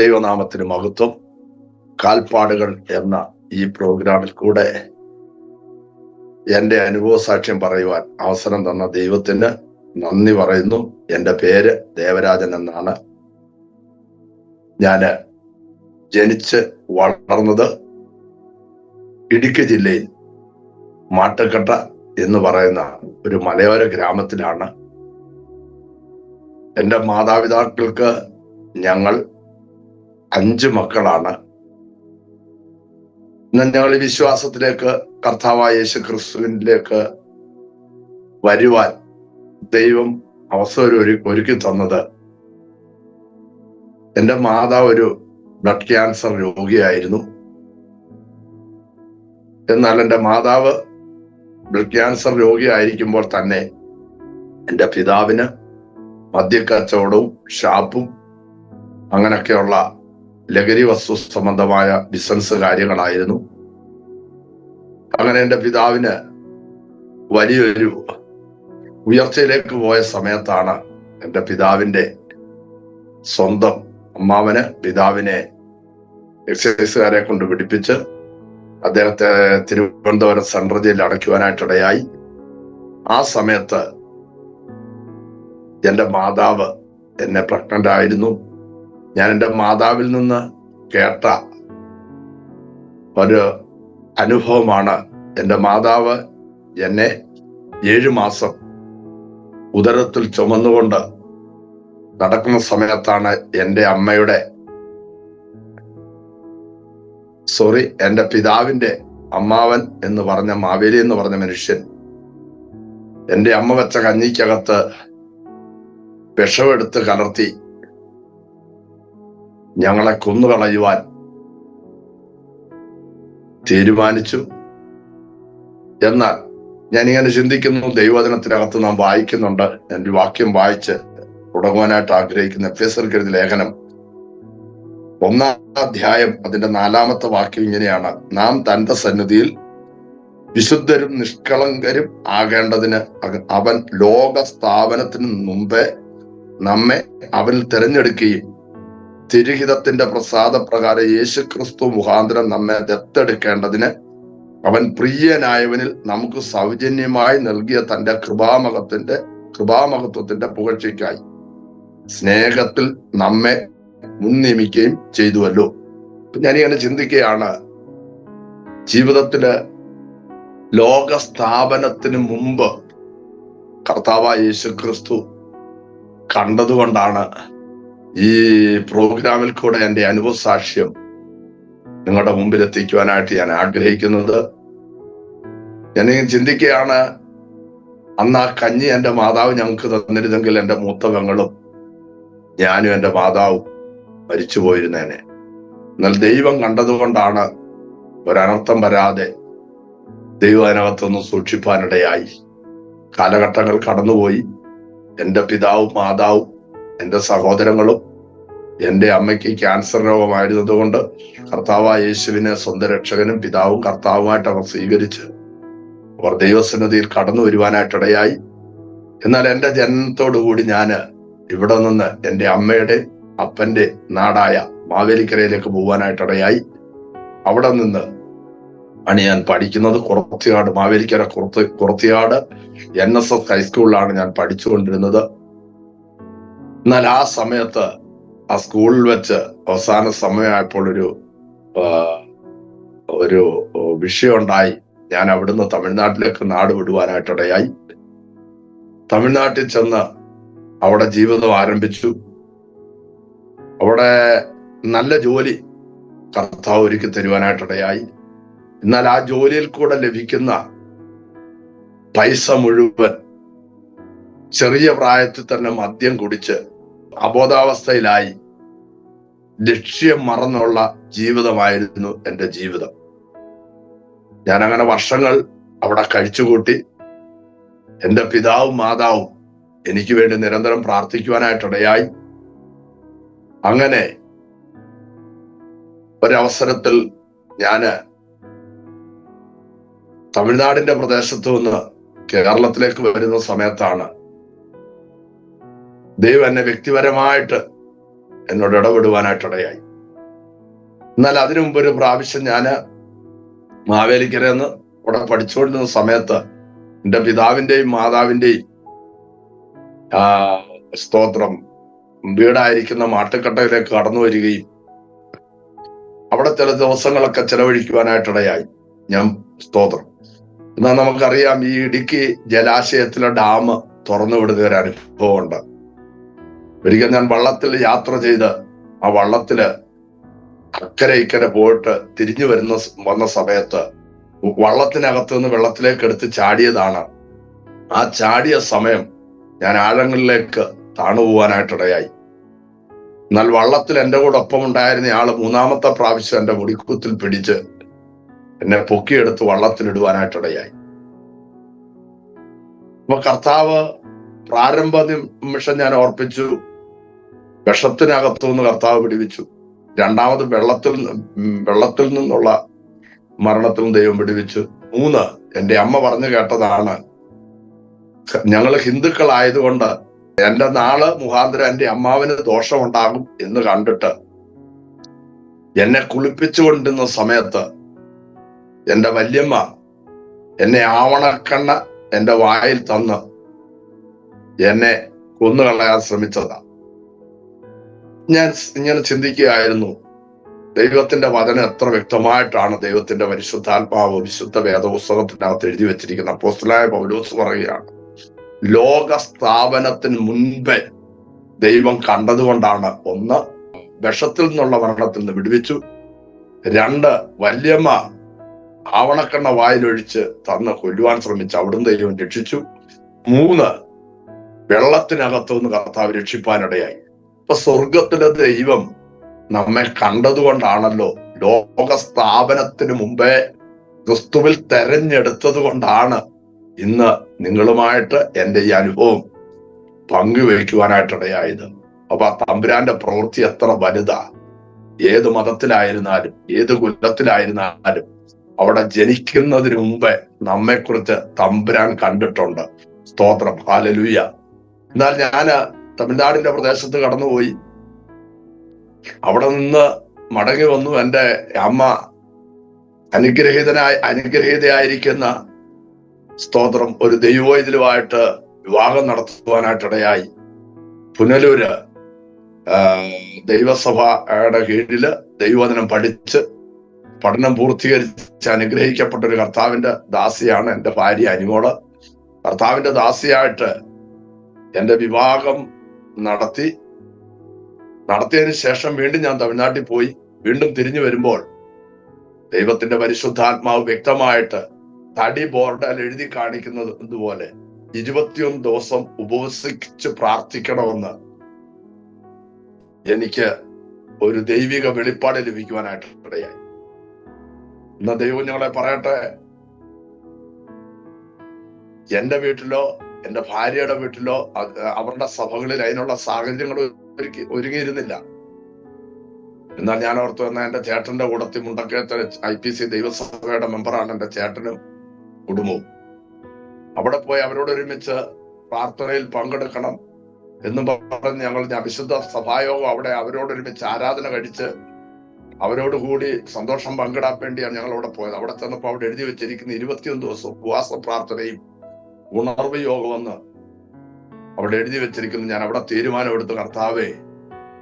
ദൈവനാമത്തിന് മഹത്വം. കാൽപ്പാടുകൾ എന്ന ഈ പ്രോഗ്രാമിൽ കൂടെ എന്റെ അനുഭവ സാക്ഷ്യം പറയുവാൻ അവസരം തന്ന ദൈവത്തിന് നന്ദി പറയുന്നു. എന്റെ പേര് ദേവരാജൻ എന്നാണ്. ഞാന് ജനിച്ച് വളർന്നത് ഇടുക്കി ജില്ലയിൽ മാട്ടുക്കട്ട എന്ന് പറയുന്ന ഒരു മലയോര ഗ്രാമത്തിലാണ്. എന്റെ മാതാപിതാക്കൾക്ക് ഞങ്ങൾ 5 മക്കളാണ്. ഞങ്ങൾ ഈ വിശ്വാസത്തിലേക്ക്, കർത്താവായ യേശു ക്രിസ്തുവിലേക്ക് വരുവാൻ ദൈവം അവസരം ഒരുക്കി തന്നത്, എന്റെ മാതാവ് ഒരു ബ്ലഡ് ക്യാൻസർ രോഗിയായിരുന്നു. എന്നാൽ എന്റെ മാതാവ് ബ്ലഡ് ക്യാൻസർ രോഗിയായിരിക്കുമ്പോൾ തന്നെ എന്റെ പിതാവിന് മദ്യക്കച്ചവടവും ഷാപ്പും അങ്ങനെയൊക്കെയുള്ള ലഹരി വസ്തു സംബന്ധമായ ബിസിനസ് കാര്യങ്ങളായിരുന്നു. അങ്ങനെ എന്റെ പിതാവിന് വലിയൊരു ഉയർച്ചയിലേക്ക് പോയ സമയത്താണ് എന്റെ പിതാവിന്റെ സ്വന്തം അമ്മാവന് പിതാവിനെ എക്സൈസുകാരെ കൊണ്ട് പിടിപ്പിച്ച് അദ്ദേഹത്തെ തിരുവനന്തപുരം സെൻട്രൽ ജയിലിൽ അടയ്ക്കുവാനായിട്ടിടയായി. ആ സമയത്ത് എന്റെ മാതാവ് എന്നെ പ്രഗ്നന്റ് ആയിരുന്നു. ഞാൻ എൻ്റെ മാതാവിൽ നിന്ന് കേട്ട ഒരു അനുഭവമാണ്. എൻ്റെ മാതാവ് എന്നെ 7 മാസം ഉദരത്തിൽ ചുമന്നുകൊണ്ട് നടക്കുന്ന സമയത്താണ് എൻ്റെ പിതാവിന്റെ അമ്മാവൻ എന്ന് പറഞ്ഞ മാവേലി എന്ന് പറഞ്ഞ മനുഷ്യൻ എൻ്റെ അമ്മ വെച്ച കഞ്ഞിക്കകത്ത് വിഷമെടുത്ത് കലർത്തി ഞങ്ങളെ കൊന്നുകളയുവാൻ തീരുമാനിച്ചു. എന്നാൽ ഞാനിങ്ങനെ ചിന്തിക്കുന്നു, ദൈവവചനത്തിനകത്ത് നാം വായിക്കുന്നുണ്ട്. ഞാൻ ഒരു വാക്യം വായിച്ച് തുടങ്ങുവാനായിട്ട് ആഗ്രഹിക്കുന്ന എഫെസ്യർക്ക് എഴുതിയ ലേഖനം 1-ാം അധ്യായം അതിന്റെ 4-ാമത്തെ വാക്യം ഇങ്ങനെയാണ്: നാം തന്റെ സന്നിധിയിൽ വിശുദ്ധരും നിഷ്കളങ്കരും ആകേണ്ടതിന് അവൻ ലോക സ്ഥാപനത്തിന് മുമ്പേ നമ്മെ അവനിൽ തിരഞ്ഞെടുക്കുകയും തിരുഹിതത്തിന്റെ പ്രസാദപ്രകാരം യേശു ക്രിസ്തു മുഖാന്തരം നമ്മെ ദത്തെടുക്കേണ്ടതിന് അവൻ പ്രിയനായവനിൽ നമുക്ക് സൗജന്യമായി നൽകിയ തന്റെ കൃപാമഹത്വത്തിന്റെ പുകഴ്ചയ്ക്കായി സ്നേഹത്തിൽ നമ്മെ മുൻനിയമിക്കുകയും ചെയ്തുവല്ലോ. ഞാനിങ്ങനെ ചിന്തിക്കുകയാണ്, ജീവിതത്തില് ലോക സ്ഥാപനത്തിന് മുമ്പ് കർത്താവായ യേശു ക്രിസ്തു കണ്ടതുകൊണ്ടാണ് ഈ പ്രോഗ്രാമിൽ കൂടെ എൻ്റെ അനുഭവ സാക്ഷ്യം നിങ്ങളുടെ മുമ്പിൽ എത്തിക്കുവാനായിട്ട് ഞാൻ ആഗ്രഹിക്കുന്നത്. ഞാൻ ചിന്തിക്കുകയാണ്, അന്ന് ആ കഞ്ഞി എൻ്റെ മാതാവ് ഞങ്ങൾക്ക് തന്നിരുന്നെങ്കിൽ എൻ്റെ മൂത്ത പെങ്ങളും ഞാനും എൻ്റെ മാതാവും മരിച്ചു പോയിരുന്നേനെ. എന്നാൽ ദൈവം കണ്ടതുകൊണ്ടാണ് ഒരനർത്ഥം വരാതെ ദൈവം അതിനകത്തൊന്ന് സൂക്ഷിപ്പാനിടയായി. കാലഘട്ടങ്ങൾ കടന്നുപോയി. എൻ്റെ പിതാവും മാതാവും എൻ്റെ സഹോദരങ്ങളും എൻ്റെ അമ്മയ്ക്ക് ക്യാൻസർ രോഗമായിരുന്നത് കൊണ്ട് കർത്താവായ യേശുവിനെ സ്വന്തം രക്ഷകനും പിതാവും കർത്താവുമായിട്ട് അവർ സ്വീകരിച്ച് അവർ ദൈവസന്നിധിയിൽ കടന്നു വരുവാനായിട്ടിടയായി. എന്നാൽ എൻ്റെ ജനനത്തോടുകൂടി ഞാൻ ഇവിടെ നിന്ന് എൻ്റെ അമ്മയുടെ അപ്പന്റെ നാടായ മാവേലിക്കരയിലേക്ക് പോകാനായിട്ടിടയായി. അവിടെ നിന്ന് ആണ് ഞാൻ പഠിക്കുന്നത്. കുറത്തിയാട്, മാവേലിക്കര കുറത്തിയാട് NSS ഹൈസ്കൂളിലാണ് ഞാൻ പഠിച്ചുകൊണ്ടിരുന്നത്. എന്നാൽ ആ സമയത്ത് ആ സ്കൂളിൽ വെച്ച് അവസാന സമയമായപ്പോൾ ഒരു വിഷയം ഉണ്ടായി. ഞാൻ അവിടുന്ന് തമിഴ്നാട്ടിലേക്ക് നാട് വിടുവാനായിട്ടിടയായി. തമിഴ്നാട്ടിൽ ചെന്ന് അവിടെ ജീവിതം ആരംഭിച്ചു. അവിടെ നല്ല ജോലി കർത്താവ് ഒരുക്കി തരുവാനായിട്ടിടയായി. എന്നാൽ ആ ജോലിയിൽ കൂടെ ലഭിക്കുന്ന പൈസ മുഴുവൻ ചെറിയ പ്രായത്തിൽ തന്നെ മദ്യം കുടിച്ച് അബോധാവസ്ഥയിലായി ലക്ഷ്യം മറന്നുള്ള ജീവിതമായിരുന്നു എൻ്റെ ജീവിതം. ഞാൻ അങ്ങനെ വർഷങ്ങൾ അവിടെ കഴിച്ചുകൂട്ടി. എൻ്റെ പിതാവും മാതാവും എനിക്ക് വേണ്ടി നിരന്തരം പ്രാർത്ഥിക്കുവാനായിട്ടിടയായി. അങ്ങനെ ഒരവസരത്തിൽ ഞാന് തമിഴ്നാടിന്റെ പ്രദേശത്തു നിന്ന് കേരളത്തിലേക്ക് വരുന്ന സമയത്താണ് ദൈവം എന്നെ വ്യക്തിപരമായിട്ട് എന്നോട് ഇടപെടുവാനായിട്ടിടയായി. എന്നാൽ അതിനു മുമ്പ് ഒരു പ്രാവശ്യം ഞാന് മാവേലിക്കരന്ന് അവിടെ പഠിച്ചുകൊണ്ടിരുന്ന സമയത്ത് എന്റെ പിതാവിന്റെയും മാതാവിന്റെയും സ്തോത്രം വീടായിരിക്കുന്ന മാട്ടുക്കട്ടയിലേക്ക് കടന്നു വരികയും അവിടെ ചില ദിവസങ്ങളൊക്കെ ചെലവഴിക്കുവാനായിട്ടിടയായി. ഞാൻ സ്തോത്രം. എന്നാൽ നമുക്കറിയാം, ഈ ഇടുക്കി ജലാശയത്തിലെ ഡാം തുറന്നു വിടുന്ന ഒരു അനുഭവം ഉണ്ട്. ഒരിക്കൽ ഞാൻ വള്ളത്തിൽ യാത്ര ചെയ്ത് ആ വള്ളത്തില് അക്കരെ ഇക്കരെ പോയിട്ട് തിരിഞ്ഞു വന്ന സമയത്ത് വള്ളത്തിനകത്ത് നിന്ന് വെള്ളത്തിലേക്ക് എടുത്ത് ചാടിയതാണ്. ആ ചാടിയ സമയം ഞാൻ ആഴങ്ങളിലേക്ക് താണുപോകാനായിട്ടിടയായി. എന്നാൽ വള്ളത്തിൽ എന്റെ കൂടെ ഒപ്പം ഉണ്ടായിരുന്ന ആള് മൂന്നാമത്തെ പ്രാവശ്യം എന്റെ മുടിക്കുത്തിൽ പിടിച്ച് എന്നെ പൊക്കിയെടുത്ത് വള്ളത്തിലിടുവാനായിട്ടിടയായി. അപ്പൊ കർത്താവ് പ്രാരംഭ നിമിഷം ഞാൻ ഓർപ്പിച്ചു, വിഷത്തിനകത്തു നിന്ന് കർത്താവ് വിടുവിച്ചു. രണ്ടാമത് വെള്ളത്തിൽ നിന്നുള്ള മരണത്തിൽ ദൈവം വിടുവിച്ചു. 3, എന്റെ അമ്മ പറഞ്ഞു കേട്ടതാണ്, ഞങ്ങൾ ഹിന്ദുക്കളായതുകൊണ്ട് എന്റെ നാള് മുഖാന്തരം എന്റെ അമ്മാവിന് ദോഷമുണ്ടാകും എന്ന് കണ്ടിട്ട് എന്നെ കുളിപ്പിച്ചുകൊണ്ടിരുന്ന സമയത്ത് എന്റെ വല്യമ്മ എന്നെ ആവണക്കെണ്ണ എന്റെ വായിൽ തന്ന് എന്നെ കൊന്നുകളയാൻ ശ്രമിച്ചതാ. ഞാൻ ഇങ്ങനെ ചിന്തിക്കുകയായിരുന്നു, ദൈവത്തിന്റെ വചനം എത്ര വ്യക്തമായിട്ടാണ് ദൈവത്തിന്റെ പരിശുദ്ധാത്മാവ് വിശുദ്ധ വേദപുസ്തകത്തിനകത്ത് എഴുതി വെച്ചിരിക്കുന്ന. അപ്പോസ്തലനായ പൗലോസ് പറയുകയാണ്, ലോക സ്ഥാപനത്തിന് മുൻപേ ദൈവം കണ്ടതുകൊണ്ടാണ് 1, വിഷത്തിൽ നിന്നുള്ള മരണത്തിൽ നിന്ന് വിടുവിച്ചു. 2, വല്യമ്മ ആവണക്കെണ്ണ വായിലൊഴിച്ച് തന്ന് കൊല്ലുവാൻ ശ്രമിച്ചു, അവിടുന്ന് ദൈവം രക്ഷിച്ചു. 3, വെള്ളത്തിനകത്തുനിന്ന് കർത്താവ് രക്ഷിപ്പാനിടയായി. ഇപ്പൊ സ്വർഗത്തിലെ ദൈവം നമ്മെ കണ്ടതുകൊണ്ടാണല്ലോ, ലോക സ്ഥാപനത്തിന് മുമ്പേ ക്രിസ്തുവിൽ തെരഞ്ഞെടുത്തത് കൊണ്ടാണ് ഇന്ന് നിങ്ങളുമായിട്ട് എൻ്റെ ഈ അനുഭവം പങ്കുവയ്ക്കുവാനായിട്ടിടയായത്. അപ്പൊ ആ തമ്പുരാന്റെ പ്രവൃത്തി എത്ര വലുതാ. ഏത് മതത്തിലായിരുന്നാലും ഏത് കുലത്തിലായിരുന്നാലും അവിടെ ജനിക്കുന്നതിന് മുമ്പേ നമ്മെക്കുറിച്ച് തമ്പുരാൻ കണ്ടിട്ടുണ്ട്. സ്തോത്രം, ഹല്ലേലൂയ. എന്നാൽ ഞാന് തമിഴ്നാടിന്റെ പ്രദേശത്ത് കടന്നുപോയി. അവിടെ നിന്ന് മടങ്ങി വന്നു. എൻ്റെ അമ്മ അനുഗ്രഹീതയായിരിക്കുന്ന സ്തോത്രം ഒരു ദൈവവൈദ്യരുമായിട്ട് വിവാഹം നടത്തുവാനായിട്ടിടയായി. പുനലൂര് ദൈവസഭയുടെ കീഴില് ദൈവവചനം പഠിച്ച് പഠനം പൂർത്തീകരിച്ച് അനുഗ്രഹിക്കപ്പെട്ട ഒരു കർത്താവിന്റെ ദാസിയാണ് എൻ്റെ ഭാര്യ അനിമോള്. കർത്താവിന്റെ ദാസിയായിട്ട് എൻ്റെ വിവാഹം നടത്തിയതിനു ശേഷം വീണ്ടും ഞാൻ തമിഴ്നാട്ടിൽ പോയി. വീണ്ടും തിരിഞ്ഞു വരുമ്പോൾ ദൈവത്തിന്റെ പരിശുദ്ധാത്മാവ് വ്യക്തമായിട്ട് തടി ബോർഡിൽ എഴുതി കാണിക്കുന്നത് ഇതുപോലെ 21 ദിവസം ഉപവസിച്ച് പ്രാർത്ഥിക്കണമെന്ന് എനിക്ക് ഒരു ദൈവിക വെളിപ്പാട് ലഭിക്കുവാനായിട്ട് ഇടയായി. ഇന്ന് ദൈവം ഞങ്ങളെ പറയട്ടെ, എന്റെ വീട്ടിലോ എന്റെ ഭാര്യയുടെ വീട്ടിലോ അവരുടെ സഭകളിൽ അതിനുള്ള സാഹചര്യങ്ങൾ ഒരുങ്ങിയിരുന്നില്ല. എന്നാൽ ഞാൻ ഓർത്തു, എന്നാൽ എന്റെ ചേട്ടന്റെ കൂടത്തിൽ മുണ്ടക്കയത്തെ IPC ദൈവസഭയുടെ മെമ്പറാണ് എന്റെ ചേട്ടനും കുടുംബവും. അവിടെ പോയി അവരോടൊരുമിച്ച് പ്രാർത്ഥനയിൽ പങ്കെടുക്കണം എന്നും പറഞ്ഞ് ഞങ്ങൾ വിശുദ്ധ സഭായോഗം അവിടെ അവരോടൊരുമിച്ച് ആരാധന കഴിച്ച് അവരോടുകൂടി സന്തോഷം പങ്കിടാൻ വേണ്ടിയാണ് ഞങ്ങൾ അവിടെ പോയത്. അവിടെ ചെന്നപ്പോൾ അവിടെ എഴുതി വെച്ചിരിക്കുന്ന 21 ദിവസം ഉപവാസ പ്രാർത്ഥനയും ഉണർവ് യോഗമെന്ന് അവിടെ എഴുതി വെച്ചിരിക്കുന്നു. ഞാൻ അവിടെ തീരുമാനമെടുത്ത്, കർത്താവേ,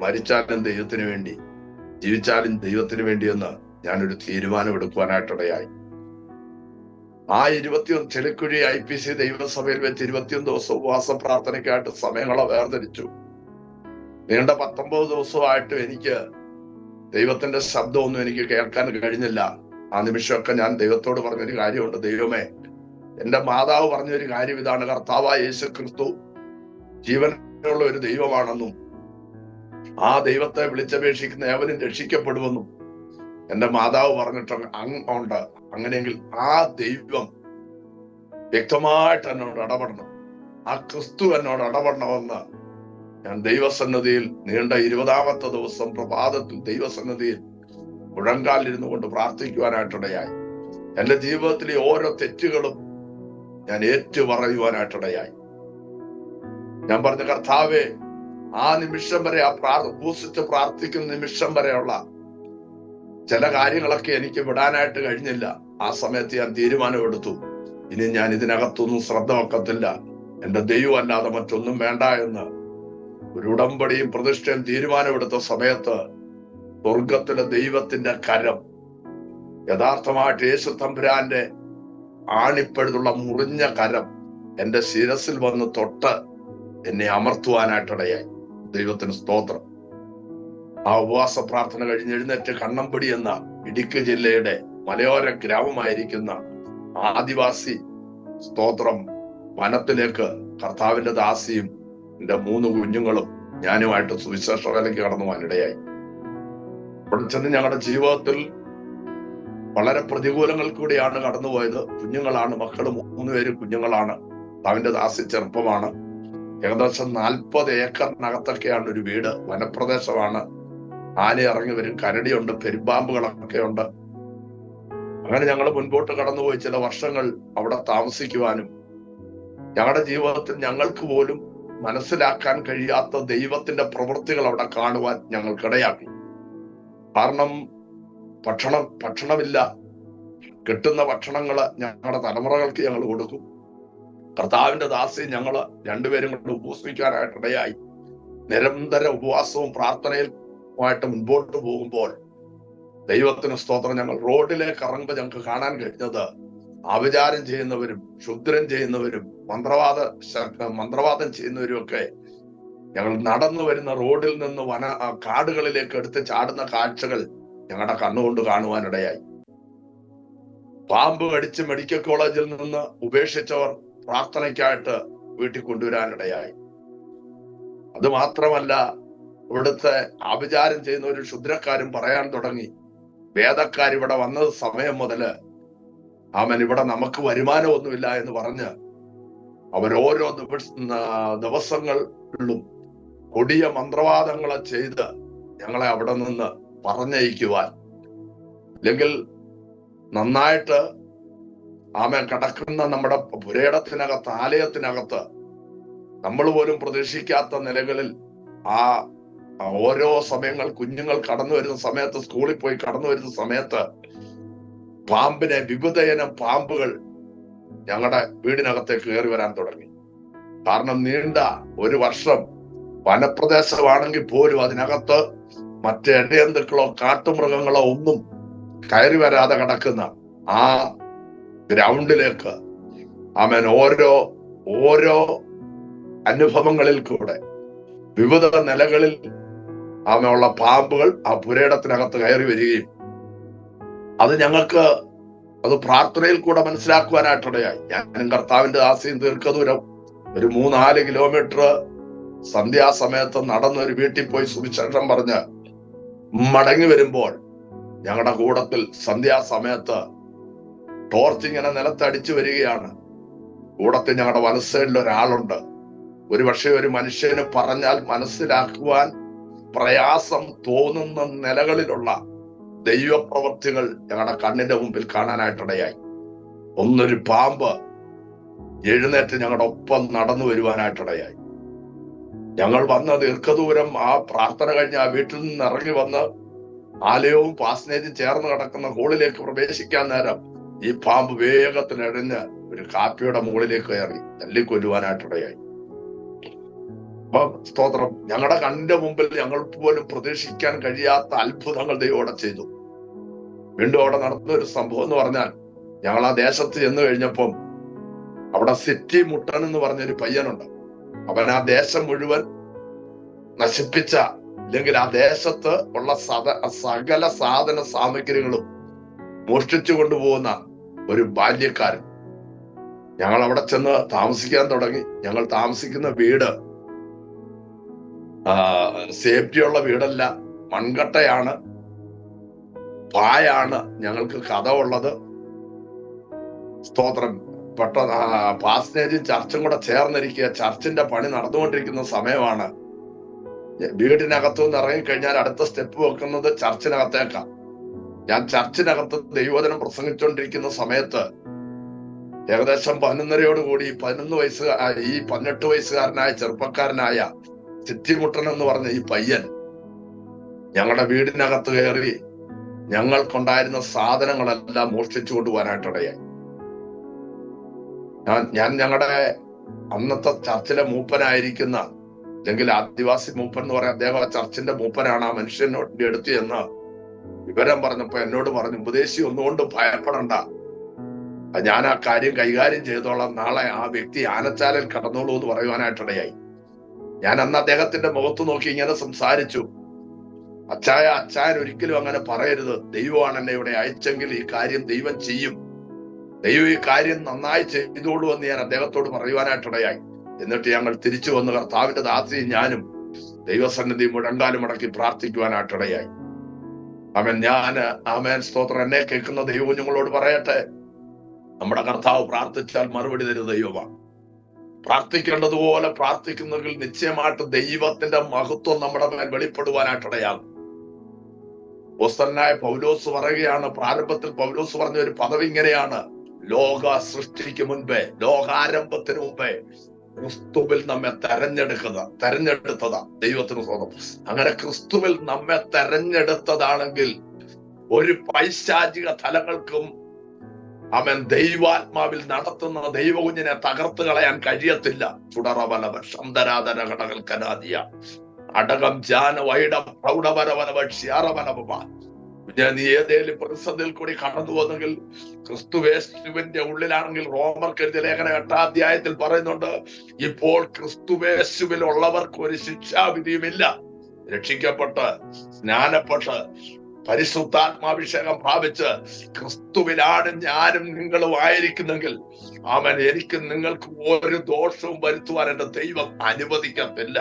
മരിച്ചാലും ദൈവത്തിന് വേണ്ടി, ജീവിച്ചാലും ദൈവത്തിന് വേണ്ടിയെന്ന് ഞാനൊരു തീരുമാനം എടുക്കുവാനായിട്ടിടയായി. ആ 21 ചെളിക്കുഴി IPC ദൈവസഭയിൽ വെച്ച് 21 ദിവസം ഉപവാസ പ്രാർത്ഥനയ്ക്കായിട്ട് സമയങ്ങളെ വേർതിരിച്ചു. നീണ്ട 19 ദിവസമായിട്ട് എനിക്ക് ദൈവത്തിന്റെ ശബ്ദമൊന്നും എനിക്ക് കേൾക്കാൻ കഴിഞ്ഞില്ല. ആ നിമിഷമൊക്കെ ഞാൻ ദൈവത്തോട് പറഞ്ഞൊരു കാര്യമുണ്ട്, ദൈവമേ, എന്റെ മാതാവ് പറഞ്ഞൊരു കാര്യം ഇതാണ്, കർത്താവായ യേശു ക്രിസ്തു ജീവനുള്ള ഒരു ദൈവമാണെന്നും ആ ദൈവത്തെ വിളിച്ചപേക്ഷിക്കുന്ന ഏവനും രക്ഷിക്കപ്പെടുമെന്നും എന്റെ മാതാവ് പറഞ്ഞിട്ടുണ്ട്. അങ്ങനെയെങ്കിൽ ആ ദൈവം വ്യക്തമായിട്ട് എന്നോട് ഇടപെടണം, ആ ക്രിസ്തു എന്നോട് ഇടപെടണമെന്ന് ഞാൻ ദൈവസന്നിധിയിൽ നീണ്ട 20ാമത്തെ ദിവസം പ്രഭാതത്തിൽ ദൈവസന്നിധിയിൽ മുഴങ്കാലിരുന്നു കൊണ്ട് പ്രാർത്ഥിക്കുവാനായിട്ടിടയായി. എന്റെ ജീവിതത്തിലെ ഓരോ തെറ്റുകളും ഞാൻ ഏറ്റുപറയുവാനായിട്ടിടയായി. ഞാൻ പറഞ്ഞ, കർത്താവേ, ആ നിമിഷം വരെ, ആ ഉപസിച്ച് പ്രാർത്ഥിക്കുന്ന നിമിഷം വരെയുള്ള ചില കാര്യങ്ങളൊക്കെ എനിക്ക് വിടാനായിട്ട് കഴിഞ്ഞില്ല. ആ സമയത്ത് ഞാൻ തീരുമാനമെടുത്തു, ഇനി ഞാൻ ഇതിനകത്തൊന്നും ശ്രദ്ധ വെക്കത്തില്ല, എന്റെ ദൈവം അല്ലാതെ മറ്റൊന്നും വേണ്ട എന്ന് ഒരു ഉടമ്പടിയും പ്രതിഷ്ഠയും തീരുമാനമെടുത്ത സമയത്ത് സ്വർഗത്തിലെ ദൈവത്തിന്റെ കരം യഥാർത്ഥമായിട്ട് യേശു തമ്പുരാന്റെ ആണിപ്പഴുതുള്ള മുറിഞ്ഞ കരം എന്റെ ശിരസിൽ വന്ന് തൊട്ട് എന്നെ അമർത്തുവാനായിട്ടിടയായി. ദൈവത്തിന് സ്തോത്രം. ആ ഉപവാസ പ്രാർത്ഥന കഴിഞ്ഞ് എഴുന്നേറ്റ് കണ്ണമ്പടി എന്ന ഇടുക്കി ജില്ലയുടെ മലയോര ഗ്രാമമായിരിക്കുന്ന ആദിവാസി സ്തോത്രം വനത്തിലേക്ക് കർത്താവിന്റെ ദാസിയും എന്റെ 3 കുഞ്ഞുങ്ങളും ഞാനുമായിട്ട് സുവിശേഷ വേലയ്ക്ക് കടന്നു പോകാനിടയായി. അവിടെ ചെന്ന് ഞങ്ങളുടെ ജീവിതത്തിൽ വളരെ പ്രതികൂലങ്ങൾ കൂടിയാണ് കടന്നുപോയത്. കുഞ്ഞുങ്ങളാണ്, മക്കള് 3 പേര് കുഞ്ഞുങ്ങളാണ്. കർത്താവിന്റെ ദാസി ചെറുപ്പമാണ്. ഏകദേശം 40 ഏക്കറിനകത്തൊക്കെയാണ് ഒരു വീട്. വനപ്രദേശമാണ്. ആന ഇറങ്ങി വരും, കരടിയുണ്ട്, പെരുമ്പാമ്പുകളൊക്കെ ഉണ്ട്. അങ്ങനെ ഞങ്ങൾ മുൻപോട്ട് കടന്നുപോയി ചില വർഷങ്ങൾ അവിടെ താമസിക്കുവാനും ഞങ്ങളുടെ ജീവിതത്തിൽ ഞങ്ങൾക്ക് പോലും മനസ്സിലാക്കാൻ കഴിയാത്ത ദൈവത്തിന്റെ പ്രവൃത്തികൾ അവിടെ കാണുവാൻ ഞങ്ങൾക്കിടയാക്കി. കാരണം ഭക്ഷണമില്ല. കിട്ടുന്ന ഭക്ഷണങ്ങള് ഞങ്ങളുടെ തലമുറകൾക്ക് ഞങ്ങൾ കൊടുക്കും. കർത്താവിന്റെ ദാസി ഞങ്ങള് 2 പേരും കൊണ്ട് ഉപവസിക്കാനായിട്ടിടയായി. നിരന്തര ഉപവാസവും പ്രാർത്ഥനയുമായിട്ട് മുൻപോട്ട് പോകുമ്പോൾ ദൈവത്തിന് സ്തോത്രം, ഞങ്ങൾ റോഡിലേക്ക് ഇറങ്ങുമ്പോൾ ഞങ്ങൾക്ക് കാണാൻ കഴിഞ്ഞത് ആഭിചാരം ചെയ്യുന്നവരും ക്ഷുദ്രം ചെയ്യുന്നവരും മന്ത്രവാദം ചെയ്യുന്നവരും ഒക്കെ ഞങ്ങൾ നടന്നു വരുന്ന റോഡിൽ നിന്ന് കാടുകളിലേക്ക് എടുത്ത് ചാടുന്ന കാഴ്ചകൾ ഞങ്ങളുടെ കണ്ണുകൊണ്ട് കാണുവാനിടയായി. പാമ്പ് കടിച്ച് മെഡിക്കൽ കോളേജിൽ നിന്ന് ഉപേക്ഷിച്ചവർ പ്രാർത്ഥനയ്ക്കായിട്ട് വീട്ടിൽ കൊണ്ടുവരാനിടയായി. അത് മാത്രമല്ല, ഇവിടുത്തെ ആഭിചാരം ചെയ്യുന്ന ഒരു ക്ഷുദ്രക്കാരും പറയാൻ തുടങ്ങി, വേദക്കാരിവിടെ വന്നത് സമയം മുതല് ഇവിടെ നമുക്ക് വരുമാനമൊന്നുമില്ല എന്ന് പറഞ്ഞ് അവരോരോ ദിവസങ്ങളിലും കൊടിയ മന്ത്രവാദങ്ങളെ ചെയ്ത് ഞങ്ങളെ അവിടെ നിന്ന് പറഞ്ഞയക്കുവാൻ, അല്ലെങ്കിൽ നന്നായിട്ട് കിടക്കുന്ന നമ്മുടെ പുരയിടത്തിനകത്ത്, ആലയത്തിനകത്ത് നമ്മൾ പോലും പ്രതീക്ഷിക്കാത്ത നിലകളിൽ ഓരോ സമയങ്ങൾ കുഞ്ഞുങ്ങൾ കടന്നു വരുന്ന സമയത്ത്, സ്കൂളിൽ പോയി കടന്നു വരുന്ന സമയത്ത് വിവിധയിനം പാമ്പുകൾ ഞങ്ങളുടെ വീടിനകത്തേക്ക് കയറി വരാൻ തുടങ്ങി. കാരണം നീണ്ട ഒരു വർഷം വനപ്രദേശമാണെങ്കിൽ പോലും അതിനകത്ത് മറ്റേ ഇടയന്തുക്കളോ കാട്ടുമൃഗങ്ങളോ ഒന്നും കയറി വരാതെ കിടക്കുന്ന ആ ഗ്രൗണ്ടിലേക്ക് ഓരോ അനുഭവങ്ങളിൽ കൂടെ വിവിധ നിലകളിൽ ഉള്ള പാമ്പുകൾ ആ പുരയിടത്തിനകത്ത് കയറി വരികയും അത് പ്രാർത്ഥനയിൽ കൂടെ മനസ്സിലാക്കുവാനായിട്ടിടയായി. ഞാനും കർത്താവിന്റെ ദാസിയും ദീർഘദൂരം ഒരു 3-4 കിലോമീറ്റർ സന്ധ്യാസമയത്ത് നടന്ന് ഒരു വീട്ടിൽ പോയി സുവിശേഷം പറഞ്ഞ് മടങ്ങി വരുമ്പോൾ ഞങ്ങളുടെ കൂടത്തിൽ സന്ധ്യാസമയത്ത് ടോർച്ച് ഇങ്ങനെ നിലത്തടിച്ചു വരികയാണ്. കൂടത്തിൽ ഞങ്ങളുടെ വലസൈഡിൽ ഒരാളുണ്ട്. ഒരുപക്ഷെ ഒരു മനുഷ്യന് പറഞ്ഞാൽ മനസ്സിലാക്കുവാൻ പ്രയാസം തോന്നുന്ന നിലകളിലുള്ള ദൈവപ്രവൃത്തികൾ ഞങ്ങളുടെ കണ്ണിന്റെ മുമ്പിൽ കാണാനായിട്ടിടയായി. ഒന്നൊരു പാമ്പ് എഴുന്നേറ്റ് ഞങ്ങളുടെ ഒപ്പം നടന്നു വരുവാനായിട്ടിടയായി. ഞങ്ങൾ വന്ന ദീർഘദൂരം ആ പ്രാർത്ഥന കഴിഞ്ഞ് ആ വീട്ടിൽ നിന്ന് ഇറങ്ങി വന്ന് ആലയവും പാസ്നേജും ചേർന്ന് കിടക്കുന്ന ഹോളിലേക്ക് പ്രവേശിക്കാൻ നേരം ഈ പാമ്പ് വേഗത്തിൽ എഴഞ്ഞ് ഒരു കാപ്പിയുടെ മുകളിലേക്ക് കയറി തല്ലിക്കൊല്ലുവാനായിട്ടിടയായി. സ്തോത്രം, ഞങ്ങളുടെ കണ്ണിന്റെ മുമ്പിൽ ഞങ്ങൾ പോലും പ്രതീക്ഷിക്കാൻ കഴിയാത്ത അത്ഭുതങ്ങൾ ദൈവം ചെയ്തു. വീണ്ടും അവിടെ നടന്ന ഒരു സംഭവം എന്ന് പറഞ്ഞാൽ, ഞങ്ങൾ ആ ദേശത്ത് ചെന്ന് കഴിഞ്ഞപ്പം അവിടെ സിറ്റി മുട്ടൻ എന്ന് പറഞ്ഞൊരു പയ്യനുണ്ട്. അവൻ ആ ദേശം മുഴുവൻ നശിപ്പിച്ച, അല്ലെങ്കിൽ ആ ദേശത്ത് ഉള്ള സകല സാധന സാമഗ്രികളും മോഷ്ടിച്ചു കൊണ്ടുപോകുന്ന ഒരു ബാല്യക്കാരൻ. ഞങ്ങൾ അവിടെ ചെന്ന് താമസിക്കാൻ തുടങ്ങി. ഞങ്ങൾ താമസിക്കുന്ന വീട് സേഫ്റ്റിയുള്ള വീടല്ല, മൺകട്ടയാണ്, പായാണ് ഞങ്ങൾക്ക് കഥ ഉള്ളത്. സ്തോത്രം. പെട്ടെന്ന് പാസ്നേജും ചർച്ചും കൂടെ ചേർന്നിരിക്കുക. ചർച്ചിന്റെ പണി നടന്നുകൊണ്ടിരിക്കുന്ന സമയമാണ്. വീടിനകത്തുനിന്ന് ഇറങ്ങിക്കഴിഞ്ഞാൽ അടുത്ത സ്റ്റെപ്പ് വെക്കുന്നത് ചർച്ചിനകത്തേക്കാണ്. ഞാൻ ചർച്ചിനകത്ത് ദൈവവചനം പ്രസംഗിച്ചുകൊണ്ടിരിക്കുന്ന സമയത്ത് ഏകദേശം 11:30 ഈ 18 വയസ്സുകാരനായ ചെറുപ്പക്കാരനായ സിറ്റിമുട്ടൻ എന്ന് പറഞ്ഞ ഈ പയ്യൻ ഞങ്ങളുടെ വീടിനകത്ത് കയറി ഞങ്ങൾക്കുണ്ടായിരുന്ന സാധനങ്ങളെല്ലാം മോഷ്ടിച്ചു കൊണ്ടുപോകാനായിട്ടിടയായി. ഞാൻ ഞങ്ങളുടെ അന്നത്തെ ചർച്ചിലെ മൂപ്പനായിരിക്കുന്ന, അല്ലെങ്കിൽ ആദിവാസി മൂപ്പൻ എന്ന് പറയാം, അദ്ദേഹം ആ ചർച്ചിന്റെ മൂപ്പനാണ്. ആ മനുഷ്യനോട് എടുത്തു എന്ന് വിവരം പറഞ്ഞപ്പോ എന്നോട് പറഞ്ഞു, ഉപദേശി ഒന്നുകൊണ്ട് ഭയപ്പെടണ്ട, ഞാൻ ആ കാര്യം കൈകാര്യം ചെയ്തോളാം, നാളെ ആ വ്യക്തി ആനച്ചാലിൽ കടന്നോളൂ എന്ന് പറയുവാനായിട്ടിടയായി. ഞാൻ അന്ന് അദ്ദേഹത്തിന്റെ മുഖത്ത് നോക്കി ഇങ്ങനെ സംസാരിച്ചു, അച്ചായൻ ഒരിക്കലും അങ്ങനെ പറയരുത്, ദൈവമാണ് എന്നെ ഇവിടെ അയച്ചെങ്കിൽ ഈ കാര്യം ദൈവം ചെയ്യും, ദൈവം ഈ കാര്യം നന്നായി ചെയ്തോളൂ എന്ന് ഞാൻ അദ്ദേഹത്തോട് പറയുവാനായിട്ടിടയായി. എന്നിട്ട് ഞങ്ങൾ തിരിച്ചു വന്ന് കർത്താവിന്റെ ദാസിയും ഞാനും ദൈവസന്നിധി മുഴങ്കാലും മടക്കി പ്രാർത്ഥിക്കുവാനായിട്ടിടയായി. ആമേൻ സ്തോത്രം. എന്നെ കേൾക്കുന്ന ദൈവകുഞ്ഞുങ്ങളോട് പറയട്ടെ, നമ്മുടെ കർത്താവ് പ്രാർത്ഥിച്ചാൽ മറുപടി തരുന്ന ദൈവമാണ്. പ്രാർത്ഥിക്കേണ്ടതുപോലെ പ്രാർത്ഥിക്കുന്നെങ്കിൽ നിശ്ചയമായിട്ട് ദൈവത്തിന്റെ മഹത്വം നമ്മുടെ മേൽ വെളിപ്പെടുവാനായിട്ടിടയാകും. അപ്പോസ്തലനായ പൗലോസ് പറയുകയാണ്, പ്രാരംഭത്തിൽ പൗലോസ് പറഞ്ഞ ഒരു പദവി ഇങ്ങനെയാണ്: ലോക സൃഷ്ടിക്ക് മുൻപേ, ലോകാരംഭത്തിന് മുമ്പേ ക്രിസ്തുവിൽ നമ്മെ തെരഞ്ഞെടുത്തതാ ദൈവത്തിന് സ്വന്തം. അങ്ങനെ ക്രിസ്തുവിൽ നമ്മെ തെരഞ്ഞെടുത്തതാണെങ്കിൽ ഒരു പൈശാചിക തലങ്ങൾക്കും അവൻ ദൈവാത്മാവിൽ നടത്തുന്ന ദൈവകുഞ്ഞിനെ തകർത്ത് കളയാൻ കഴിയത്തില്ല. ചുടറവലവ ശന്തരാധന ഘടകൽക്കനാദിയ അടകം ജാന വൈഡ പ്രൗഢവരവലവക്ഷ്യാറവലവ. നീ ഏതേലും പ്രതിസന്ധിയിൽ കൂടി കടന്നു വന്നെങ്കിൽ ക്രിസ്തുവേശുവിന്റെ ഉള്ളിലാണെങ്കിൽ, റോമർക്ക് ലേഖന 8-ാം അധ്യായത്തിൽ പറയുന്നുണ്ട്, ഇപ്പോൾ ക്രിസ്തുവേശുവിൽ ഉള്ളവർക്ക് ഒരു ശിക്ഷാവിധിയുമില്ല. രക്ഷിക്കപ്പെട്ട് സ്നാനപ്പെട്ട് പരിശുദ്ധാത്മാഭിഷേകം പ്രാപിച്ച് ക്രിസ്തുവിലാണ് ഞാനും നിങ്ങളും ആയിരിക്കുന്നെങ്കിൽ, അവൻ എനിക്ക് നിങ്ങൾക്ക് ഒരു ദോഷവും വരുത്തുവാൻ എന്റെ ദൈവം അനുവദിക്കത്തില്ല.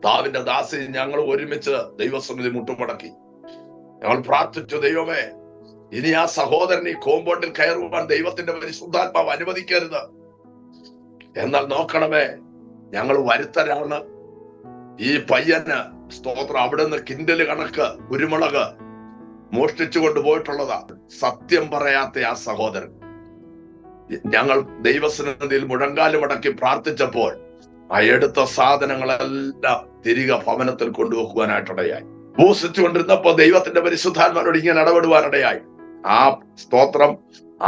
താവിന്റെ ദാസി ഞങ്ങൾ ഒരുമിച്ച് ദൈവസന്നിധി മുട്ടുമടക്കി ഞങ്ങൾ പ്രാർത്ഥിച്ചു, ദൈവമേ, ഇനി ആ സഹോദരൻ ഈ കോമ്പൗണ്ടിൽ കയറുവാൻ ദൈവത്തിന്റെ പരിശുദ്ധാത്മാവ് അനുവദിക്കരുത്. എന്നാൽ നോക്കണമേ, ഞങ്ങൾ വരുത്തരാണ്. ഈ പയ്യന് സ്തോത്രം അവിടെ നിന്ന് കിൻഡല് കണക്ക് കുരുമുളക് മോഷ്ടിച്ചു കൊണ്ടുപോയിട്ടുള്ളതാ. സത്യം പറയാത്ത ആ സഹോദരൻ ഞങ്ങൾ ദൈവസന്നിധിയിൽ മുഴങ്കാലും മടക്കി പ്രാർത്ഥിച്ചപ്പോൾ ആ എടുത്ത സാധനങ്ങളെല്ലാം തിരികെ ഭവനത്തിൽ കൊണ്ടുവെക്കുവാനായിട്ടിടയായി. ഉപസിച്ചുകൊണ്ടിരുന്നപ്പോ ദൈവത്തിന്റെ പരിശുദ്ധാത്മാനോട് ഇങ്ങനെ ഇടപെടുവാനിടയായി. ആ സ്തോത്രം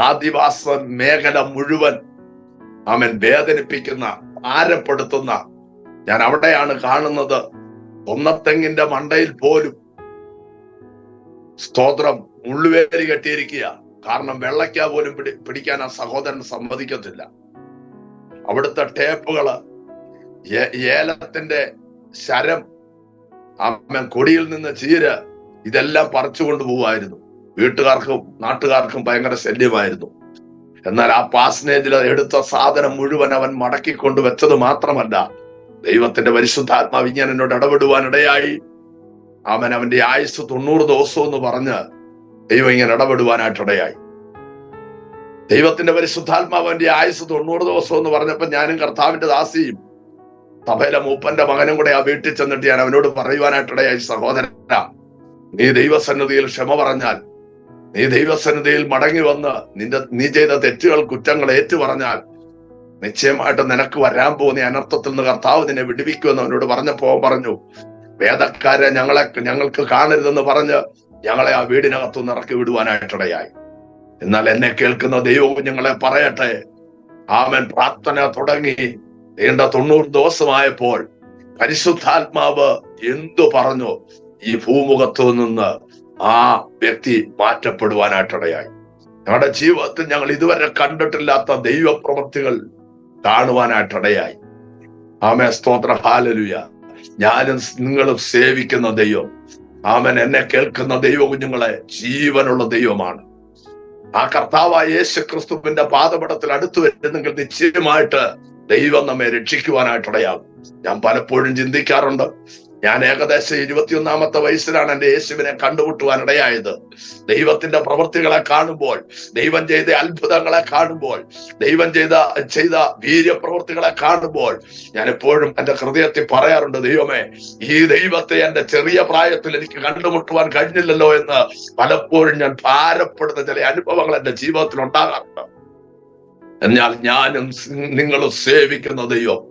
ആദിവാസ മേഖല മുഴുവൻ അവൻ വേദനിപ്പിക്കുന്ന, ഭാരപ്പെടുത്തുന്ന, ഞാൻ അവിടെയാണ് കാണുന്നത്, ഒന്നത്തെങ്ങിന്റെ മണ്ടയിൽ പോലും സ്തോത്രം മുള്ളുവേലി കെട്ടിയിരിക്കുക. കാരണം വെള്ളയ്ക്ക പോലും പിടിക്കാൻ ആ സഹോദരൻ സമ്മതിക്കത്തില്ല. അവിടുത്തെ ടേപ്പുകള്, ഏലത്തിന്റെ ശരം, കൊടിയിൽ നിന്ന് ചീര്, ഇതെല്ലാം പറിച്ചുകൊണ്ട് പോവായിരുന്നു. വീട്ടുകാർക്കും നാട്ടുകാർക്കും ഭയങ്കര ശല്യമായിരുന്നു. എന്നാൽ ആ പാസ്നേജിൽ എടുത്ത സാധനം മുഴുവൻ അവൻ മടക്കിക്കൊണ്ട് വെച്ചത് മാത്രമല്ല, ദൈവത്തിന്റെ പരിശുദ്ധാത്മാവ് ഇങ്ങനെ എന്നോട് ഇടപെടുവാനിടയായി. അവന്റെ ആയുസ് 90 ദിവസം എന്ന് പറഞ്ഞ് ദൈവം ഇങ്ങനെ ഇടപെടുവാനായിട്ടിടയായി. ദൈവത്തിന്റെ പരിശുദ്ധാത്മാവ് അവന്റെ ആയുസ് 90 ദിവസം എന്ന് പറഞ്ഞപ്പോ ഞാനും കർത്താവിന്റെ ദാസിയും സഭയിലെ മൂപ്പന്റെ മകനും കൂടെ ആ വീട്ടിൽ ചെന്നിട്ട് ഞാൻ അവനോട് പറയുവാനായിട്ടിടയായി, സഹോദര, നീ ദൈവസന്നിധിയിൽ ക്ഷമ പറഞ്ഞാൽ, നീ ദൈവസന്നിധിയിൽ മടങ്ങി വന്ന് നീ ചെയ്ത തെറ്റുകൾ, കുറ്റങ്ങൾ ഏറ്റു പറഞ്ഞാൽ നിശ്ചയമായിട്ട് നിനക്ക് വരാൻ പോകുന്ന അനർത്ഥത്തിൽ നിന്ന് കർത്താവ് നിന്നെ വിടുവിക്കുമെന്ന് അവനോട് പറഞ്ഞപ്പോ പറഞ്ഞു, വേദക്കാരെ ഞങ്ങൾക്ക് കാണരുതെന്ന് പറഞ്ഞ് ഞങ്ങളെ ആ വീടിനകത്തുനിന്ന് ഇറക്കി വിടുവാനായിട്ടിടയായി. എന്നാൽ എന്നെ കേൾക്കുന്ന ദൈവകുഞ്ഞുങ്ങളെ പറയട്ടെ, ആമൻ പ്രാർത്ഥന തുടങ്ങി 90 ദിവസമായപ്പോൾ പരിശുദ്ധാത്മാവ് എന്തു പറഞ്ഞു, ഈ ഭൂമുഖത്തു നിന്ന് ആ വ്യക്തി മാറ്റപ്പെടുവാനായിട്ടിടയായി. ഞങ്ങളുടെ ജീവിതത്തിൽ ഞങ്ങൾ ഇതുവരെ കണ്ടിട്ടില്ലാത്ത ദൈവപ്രവൃത്തികൾ കാണുവാനായിട്ടിടയായി. ആമേ സ്തോത്ര, ഹല്ലേലൂയ. ഞാനും നിങ്ങളും സേവിക്കുന്ന ദൈവം, ആമൻ എന്നെ കേൾക്കുന്ന ദൈവ കുഞ്ഞുങ്ങളെ, ജീവനുള്ള ദൈവമാണ്. ആ കർത്താവായ യേശു ക്രിസ്തുവിന്റെ പാദപീഠത്തിൽ അടുത്തു വരുന്നെങ്കിൽ നിശ്ചയമായിട്ട് ദൈവം നമ്മെ രക്ഷിക്കുവാനായിട്ടിടയാകും. ഞാൻ പലപ്പോഴും ചിന്തിക്കാറുണ്ട്, ഞാൻ ഏകദേശം 21-ാമത്തെ വയസ്സിലാണ് എന്റെ യേശുവിനെ കണ്ടുമുട്ടുവാനിടയായത്. ദൈവത്തിന്റെ പ്രവൃത്തികളെ കാണുമ്പോൾ, ദൈവം ചെയ്ത അത്ഭുതങ്ങളെ കാണുമ്പോൾ, ദൈവം ചെയ്ത വീര്യപ്രവൃത്തികളെ കാണുമ്പോൾ ഞാൻ എപ്പോഴും എന്റെ ഹൃദയത്തിൽ പറയാറുണ്ട്, ദൈവമേ, ഈ ദൈവത്തെ എന്റെ ചെറിയ പ്രായത്തിൽ എനിക്ക് കണ്ടുമുട്ടുവാൻ കഴിഞ്ഞില്ലല്ലോ എന്ന് പലപ്പോഴും ഞാൻ ഭാരപ്പെടുന്ന ചില അനുഭവങ്ങൾ എന്റെ ജീവിതത്തിൽ ഉണ്ടാകാറുണ്ട്. എന്നാൽ ഞാനും നിങ്ങളും സേവിക്കുന്ന ദൈവം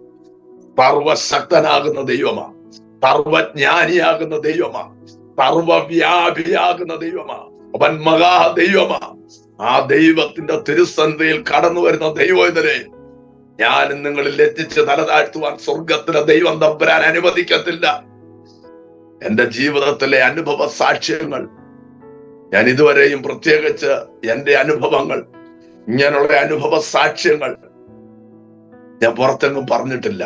സർവശക്തനാകുന്ന ദൈവമാണ്, സർവജ്ഞാനിയാകുന്ന ദൈവമാണ്, സർവവ്യാപിയാകുന്ന ദൈവമാ. അവൻ മഹാദൈവമാ. ആ ദൈവത്തിന്റെ തിരുസന്നിധിയിൽ കടന്നു വരുന്ന ദൈവത്തിനെ ഞാനും നിങ്ങളിൽ എത്തിച്ച് തല താഴ്ത്തുവാൻ സ്വർഗത്തിലെ ദൈവം തമ്പുരാൻ അനുവദിക്കത്തില്ല. എന്റെ ജീവിതത്തിലെ അനുഭവ സാക്ഷ്യങ്ങൾ ഞാൻ ഇതുവരെയും, പ്രത്യേകിച്ച് എന്റെ അനുഭവങ്ങൾ, ഇങ്ങനെയുള്ള അനുഭവ സാക്ഷ്യങ്ങൾ ഞാൻ പുറത്തെങ്ങും പറഞ്ഞിട്ടില്ല.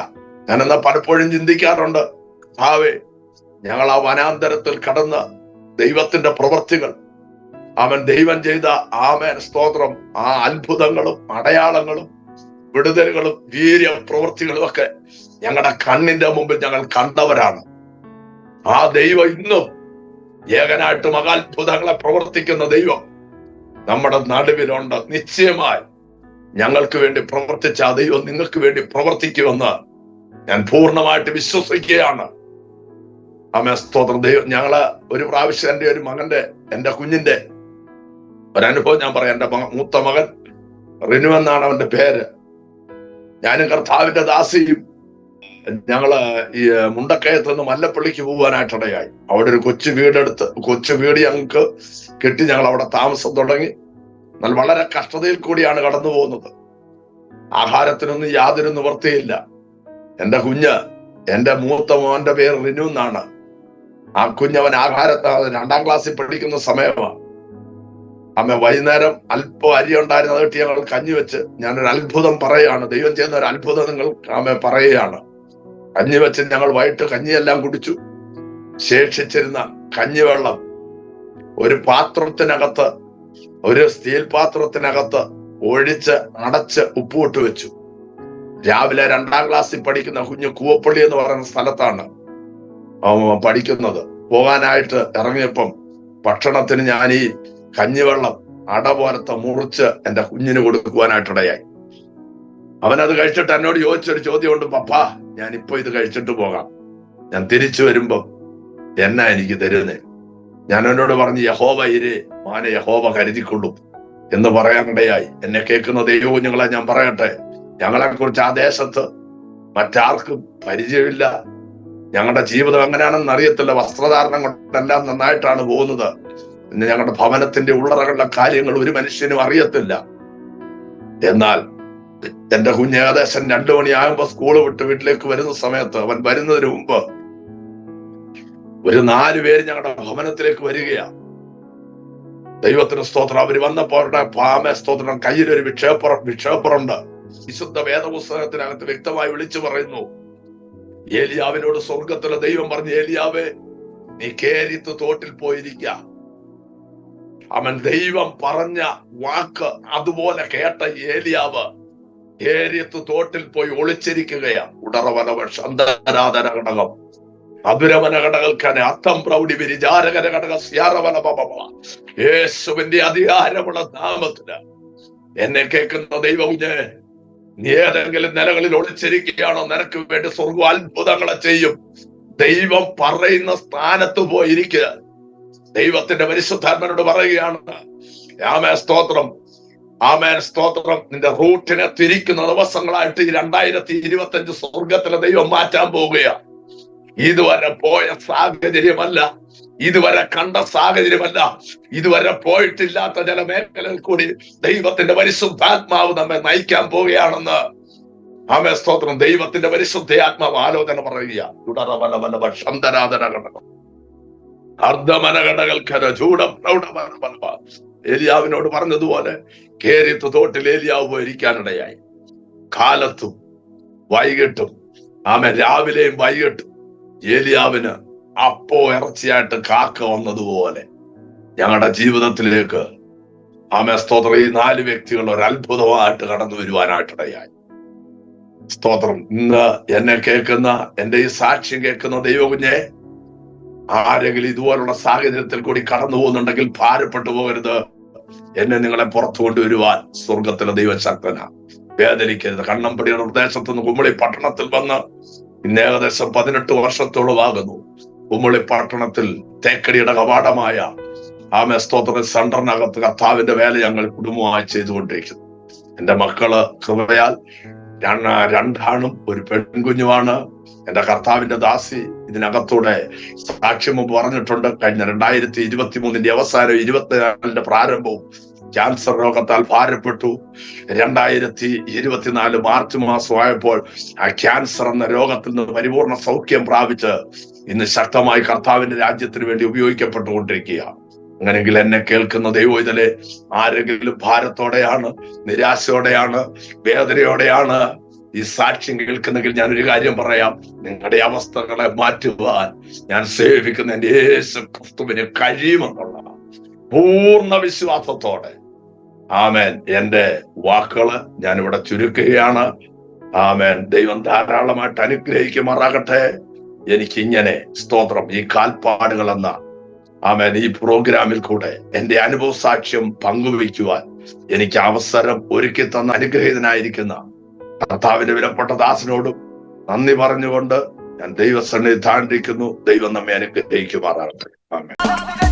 ഞാൻ എന്നാ പലപ്പോഴും ചിന്തിക്കാറുണ്ട്, ഞങ്ങൾ ആ വനാന്തരത്തിൽ കടന്ന് ദൈവത്തിന്റെ പ്രവൃത്തികൾ, അവൻ ദൈവം ചെയ്ത സ്തോത്രം, ആ അത്ഭുതങ്ങളും അടയാളങ്ങളും വിടുതലുകളും വീര്യ പ്രവൃത്തികളും ഒക്കെ ഞങ്ങളുടെ കണ്ണിന്റെ മുമ്പിൽ ഞങ്ങൾ കണ്ടവരാണ്. ആ ദൈവം ഇന്നും ഏകനായിട്ട് മഹാത്ഭുതങ്ങളെ പ്രവർത്തിക്കുന്ന ദൈവം നമ്മുടെ നടുവിലുണ്ട്. നിശ്ചയമായി ഞങ്ങൾക്ക് വേണ്ടി പ്രവർത്തിച്ച ആ ദൈവം നിങ്ങൾക്ക് വേണ്ടി പ്രവർത്തിക്കുമെന്ന് ഞാൻ പൂർണ്ണമായിട്ട് വിശ്വസിക്കുകയാണ്. സ്തോത്രം. ദൈവം ഞങ്ങള് ഒരു പ്രാവശ്യം എൻ്റെ ഒരു മകന്റെ, എൻ്റെ കുഞ്ഞിന്റെ ഒരനുഭവം ഞാൻ പറയാം. എൻ്റെ മൂത്ത മകൻ റിനു എന്നാണ് അവന്റെ പേര്. ഞാനും കർത്താവിന്റെ ദാസിയും ഞങ്ങള് ഈ മുണ്ടക്കയത്ത് നിന്ന് മല്ലപ്പള്ളിക്ക് പോകാനായിട്ടിടയായി. അവിടെ ഒരു കൊച്ചു വീട് ഞങ്ങൾക്ക് കെട്ടി ഞങ്ങൾ അവിടെ താമസം തുടങ്ങി. എന്നാൽ വളരെ കഷ്ടതയിൽ കൂടിയാണ് കടന്നു പോകുന്നത്. ആഹാരത്തിനൊന്നും യാതൊരു നിവൃത്തിയില്ല. എൻ്റെ കുഞ്ഞ്, എൻ്റെ മൂത്ത മോന്റെ പേര് റിനു എന്നാണ്. ആ കുഞ്ഞവൻ 2ാം ക്ലാസ്സിൽ പഠിക്കുന്ന സമയമാണ്. വൈകുന്നേരം അല്പം അരി ഉണ്ടായിരുന്നത് കിട്ടി ഞങ്ങൾ കഞ്ഞി വെച്ച്, ഞാനൊരു അത്ഭുതം പറയുകയാണ്, ദൈവം ചെയ്യുന്ന ഒരു അത്ഭുതം നിങ്ങൾ പറയുകയാണ്. കഞ്ഞി വെച്ച് ഞങ്ങൾ വൈകിട്ട് കഞ്ഞിയെല്ലാം കുടിച്ചു. ശേഷിച്ചിരുന്ന കഞ്ഞിവെള്ളം ഒരു പാത്രത്തിനകത്ത്, ഒരു സ്റ്റീൽ പാത്രത്തിനകത്ത് ഒഴിച്ച് അടച്ച് ഉപ്പുവിട്ട് വെച്ചു. രാവിലെ 2ാം ക്ലാസ്സിൽ പഠിക്കുന്ന കുഞ്ഞ് കൂവപ്പള്ളി എന്ന് പറയുന്ന സ്ഥലത്താണ് പഠിക്കുന്നത്. പോകാനായിട്ട് ഇറങ്ങിയപ്പം ഭക്ഷണത്തിന് ഞാൻ ഈ കഞ്ഞിവെള്ളം അട പോലത്തെ മുറിച്ച് എൻ്റെ കുഞ്ഞിന് കൊടുക്കുവാനായിട്ടിടയായി. അവനത് കഴിച്ചിട്ട് എന്നോട് ചോദിച്ചൊരു ചോദ്യമുണ്ട്, പപ്പാ ഞാനിപ്പോ ഇത് കഴിച്ചിട്ട് പോകാം, ഞാൻ തിരിച്ചു വരുമ്പം എന്നാ എനിക്ക് തരുന്നേ? ഞാൻ എന്നോട് പറഞ്ഞു, യഹോവ ഇരേ മാനെ, യഹോവ കരുതിക്കൊള്ളും എന്ന് പറയാനിടയായി. എന്നെ കേൾക്കുന്ന ദൈവകുഞ്ഞുങ്ങളെ ഞാൻ പറയട്ടെ, ഞങ്ങളെ കുറിച്ച് ആ ദേശത്ത് മറ്റാർക്കും പരിചയമില്ല. ഞങ്ങളുടെ ജീവിതം എങ്ങനെയാണെന്ന് അറിയത്തില്ല. വസ്ത്രധാരണം കൊണ്ടെല്ലാം നന്നായിട്ടാണ് പോകുന്നത്. പിന്നെ ഞങ്ങളുടെ ഭവനത്തിന്റെ ഉള്ളറകളുടെ കാര്യങ്ങൾ ഒരു മനുഷ്യനും അറിയത്തില്ല. എന്നാൽ എന്റെ കുഞ്ഞ് ഏകദേശം 2 മണിയാകുമ്പോ സ്കൂള് വിട്ട് വീട്ടിലേക്ക് വരുന്ന സമയത്ത്, അവൻ വരുന്നതിന് മുമ്പ് ഒരു 4 പേര് ഞങ്ങളുടെ ഭവനത്തിലേക്ക് വരികയാ. ദൈവത്തിന് സ്തോത്രം. അവര് വന്നപ്പോ അവരുടെ സ്തോത്രം കയ്യിലൊരു വിക്ഷേപ്പറുണ്ട്. വിശുദ്ധ വേദപുസ്തകത്തിനകത്ത് വ്യക്തമായി വിളിച്ചു പറയുന്നു, ഏലിയാവിനോട് സ്വർഗത്തിലെ ദൈവം പറഞ്ഞു, ഏലിയാവേ നീ കേരിത്ത് തോട്ടിൽ പോയിരിക്ക. അവൻ ദൈവം പറഞ്ഞ വാക്ക് അതുപോലെ കേട്ട ഏലിയാവ് കേരിത്ത് തോട്ടിൽ പോയി ഒളിച്ചിരിക്കുകയാ. ഉടറവനവ ശന്തരാധന ഘടകം അപുരവന ഘടകൽക്കനെ അത്തം പ്രൗഢി വിരിചാരകര ഘടക സ്യാറവന പപ. യേശുവിന്റെ അധികാരമുള്ള നാമത്തിന് എന്നെ കേൾക്കുന്ന ദൈവകുഞ്ഞേ, നീ ഏതെങ്കിലും നിലകളിൽ ഒളിച്ചിരിക്കുകയാണോ? നിനക്ക് വേണ്ടി സ്വർഗ്ഗം അത്ഭുതങ്ങളെ ചെയ്യും. ദൈവം പറയുന്ന സ്ഥാനത്ത് പോയിരിക്കുക. ദൈവത്തിന്റെ പരിശുദ്ധാത്മനോട് പറയുകയാണ്, ആമേൻ സ്തോത്രം, ആമേൻ സ്തോത്രം. നിന്റെ റൂട്ടിനെ തിരിക്കുന്ന ദിവസങ്ങളായിട്ട് ഈ 2025 സ്വർഗത്തിലെ ദൈവം മാറ്റാൻ പോവുകയാ. ഇതുവരെ പോയ സാഹചര്യമല്ല, ഇതുവരെ കണ്ട സാഹചര്യമല്ല, ഇതുവരെ പോയിട്ടില്ലാത്ത ചില മേഖലകളിൽ കൂടി ദൈവത്തിന്റെ പരിശുദ്ധാത്മാവ് നമ്മെ നയിക്കാൻ പോവുകയാണെന്ന് ആമേൻ സ്തോത്രം. ദൈവത്തിന്റെ പരിശുദ്ധാത്മാവ് ആലോചന പറയുക. ഏലിയാവിനോട് പറഞ്ഞതുപോലെ കേരിത്ത് തോട്ടിൽ ഏലിയാവ് പോയിരിക്കാനിടയായി. കാലത്തും വൈകിട്ടും രാവിലെയും വൈകിട്ടും ഏലിയാവിന് അപ്പോ ഇറച്ചിയായിട്ട് കാക്ക വന്നതുപോലെ ഞങ്ങളുടെ ജീവിതത്തിലേക്ക് സ്തോത്രം ഈ 4 വ്യക്തികൾ ഒരു അത്ഭുതമായിട്ട് കടന്നു വരുവാനായിട്ടിടയായി. സ്തോത്രം. ഇന്ന് എന്നെ കേൾക്കുന്ന, എന്റെ ഈ സാക്ഷ്യം കേൾക്കുന്ന ദൈവകുഞ്ഞെ, ആരെങ്കിലും ഇതുപോലുള്ള സാഹചര്യത്തിൽ കൂടി കടന്നു പോകുന്നുണ്ടെങ്കിൽ ഭാരപ്പെട്ടു പോകരുത്. എന്നെ നിങ്ങളെ പുറത്തു കൊണ്ടുവരുവാൻ സ്വർഗത്തിലെ ദൈവശക്തനാ. വേദനിക്കരുത്. കണ്ണമ്പടിയുടെ പ്രദേശത്ത് നിന്ന് കുമ്മളി പട്ടണത്തിൽ വന്ന് ഇന്ന് ഏകദേശം 18 വർഷത്തോളമാകുന്നു. കുമ്മളി പട്ടണത്തിൽ തേക്കടിയുടെ കവാടമായ സ്തോത്ര സെന്ററിനകത്ത് കർത്താവിന്റെ വേല ഞങ്ങൾ കുടുംബമായി ചെയ്തുകൊണ്ടിരിക്കുന്നു. എന്റെ മക്കള് കൃപയാൽ രണ്ടാണും ഒരു പെൺകുഞ്ഞുമാണ്. എന്റെ കർത്താവിന്റെ ദാസി ഇതിനകത്തൂടെ സാക്ഷ്യം പറഞ്ഞിട്ടുണ്ട്. കഴിഞ്ഞ 2023 അവസാനം 24 പ്രാരംഭവും ക്യാൻസർ രോഗത്താൽ ഭാരപ്പെട്ടു. 2024 മാർച്ച് മാസമായപ്പോൾ ആ ക്യാൻസർ എന്ന രോഗത്തിൽ നിന്ന് പരിപൂർണ സൗഖ്യം പ്രാപിച്ച് ഇന്ന് ശക്തമായി കർത്താവിന്റെ രാജ്യത്തിന് വേണ്ടി ഉപയോഗിക്കപ്പെട്ടുകൊണ്ടിരിക്കുക. അങ്ങനെങ്കിൽ എന്നെ കേൾക്കുന്ന ദൈവവേദനയെ ആരെങ്കിലും ഭാരത്തോടെയാണ്, നിരാശയോടെയാണ്, വേദനയോടെയാണ് ഈ സാക്ഷ്യം കേൾക്കുന്നെങ്കിൽ ഞാൻ ഒരു കാര്യം പറയാം. നിങ്ങളുടെ അവസ്ഥകളെ മാറ്റുവാൻ ഞാൻ സേവിക്കുന്ന എന്റെ യേശു ക്രിസ്തുവിന് കഴിയുമെന്നുള്ള പൂർണ്ണ വിശ്വാസത്തോടെ ആമേൻ എന്റെ വാക്കുകള് ഞാനിവിടെ ചുരുക്കുകയാണ്. ആമേൻ. ദൈവം ധാരാളമായിട്ട് അനുഗ്രഹിക്കുമാറാകട്ടെ. എനിക്ക് ഇങ്ങനെ സ്തോത്രം ഈ കാൽപ്പാടുകൾ എന്ന ആമേൻ ഈ പ്രോഗ്രാമിൽ കൂടെ എന്റെ അനുഭവ സാക്ഷ്യം പങ്കുവയ്ക്കുവാൻ എനിക്ക് അവസരം ഒരുക്കി തന്ന അനുഗ്രഹീതനായിരിക്കുന്ന കർത്താവിന്റെ വിലപ്പെട്ട ദാസനോടും നന്ദി പറഞ്ഞുകൊണ്ട് ഞാൻ ദൈവസന്നിധാനിരിക്കുന്നു. ദൈവം നമ്മെ അനുഗ്രഹിക്കുമാറാകട്ടെ. ആമേൻ.